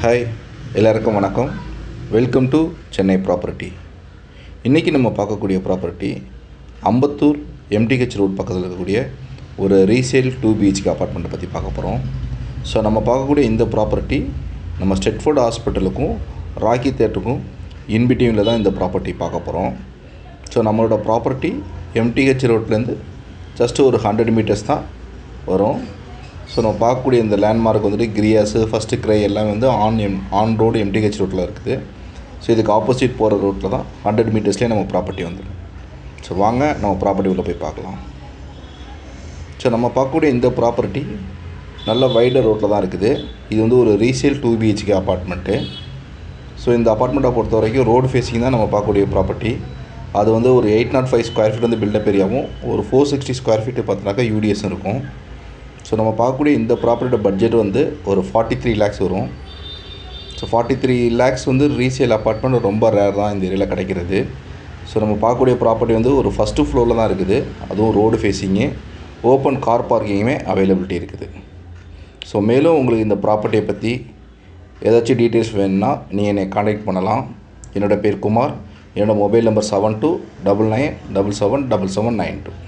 Hi, எல்லாருக்கும் வணக்கம். Welcome to Chennai property. இன்றைக்கி நம்ம பார்க்கக்கூடிய ப்ராப்பர்ட்டி அம்பத்தூர் எம்டிஹெச் ரோட் பக்கத்தில் இருக்கக்கூடிய ஒரு ரீசேல் 2 BHK அப்பார்ட்மெண்ட்டை பற்றி பார்க்க போகிறோம். ஸோ நம்ம பார்க்கக்கூடிய இந்த ப்ராப்பர்ட்டி நம்ம ஸ்டெட்ஃபோர்ட் ஹாஸ்பிட்டலுக்கும் ராக்கி தேட்டருக்கும் இன்பிட்வீனில் தான் இந்த ப்ராப்பர்ட்டி பார்க்க போகிறோம். ஸோ நம்மளோட ப்ராப்பர்ட்டி எம்டிஹெச் ரோட்லேருந்து ஜஸ்ட் ஒரு 100 மீட்டர்ஸ் தான் வரும். ஸோ நம்ம பார்க்கக்கூடிய இந்த லேண்ட்மார்க் வந்துட்டு கிரியாஸு ஃபஸ்ட்டு கிரை எல்லாம் வந்து ஆன் ரோடு எம்டிஹெச் ரோட்டில் இருக்குது. ஸோ இதுக்கு ஆப்போசிட் போகிற ரோட்டில் தான் 100 மீட்டர்ஸ்லேயே நம்ம ப்ராப்பர்ட்டி வந்துடும். ஸோ வாங்க நம்ம ப்ராப்பர்ட்டி உள்ளே போய் பார்க்கலாம். ஸோ நம்ம பார்க்கக்கூடிய இந்த ப்ராப்பர்ட்டி நல்ல வைடர் ரோட்டில் தான் இருக்குது. இது வந்து ஒரு ரீசேல் 2 BHK அப்பார்ட்மெண்ட்டு. ஸோ இந்த அப்பார்ட்மெண்ட்டை பொறுத்த வரைக்கும் ரோடு ஃபேஸிங் தான் நம்ம பார்க்கக்கூடிய ப்ராப்பர்ட்டி. அது வந்து ஒரு 805 ஸ்கொயர் ஃபீட் வந்து பில்டப் ஏரியாவும் ஒரு 460 ஸ்கொயர் ஃபீட்டு பார்த்தினாக்கா UDS இருக்கும். ஸோ நம்ம பார்க்கக்கூடிய இந்த ப்ராப்பர்ட்டியோட பட்ஜெட் வந்து ஒரு 43 lakhs வரும். ஸோ 43 lakhs வந்து ரீசேல் அப்பார்ட்மெண்ட் ரொம்ப ரேர் தான் இந்த ஏரியாவில் கிடைக்கிறது. ஸோ நம்ம பார்க்கக்கூடிய ப்ராப்பர்ட்டி வந்து ஒரு ஃபஸ்ட்டு ஃப்ளோரில் தான் இருக்குது. அதுவும் ரோடு ஃபேஸிங்கு, ஓப்பன் கார் பார்க்கிங்குமே அவைலபிலிட்டி இருக்குது. ஸோ மேலும் உங்களுக்கு இந்த ப்ராப்பர்ட்டியை பற்றி ஏதாச்சும் டீட்டெயில்ஸ் வேணும்னா நீங்கள் என்னை கான்டாக்ட் பண்ணலாம். என்னோடய பேர் குமார். என்னோடய மொபைல் நம்பர் 7299777792.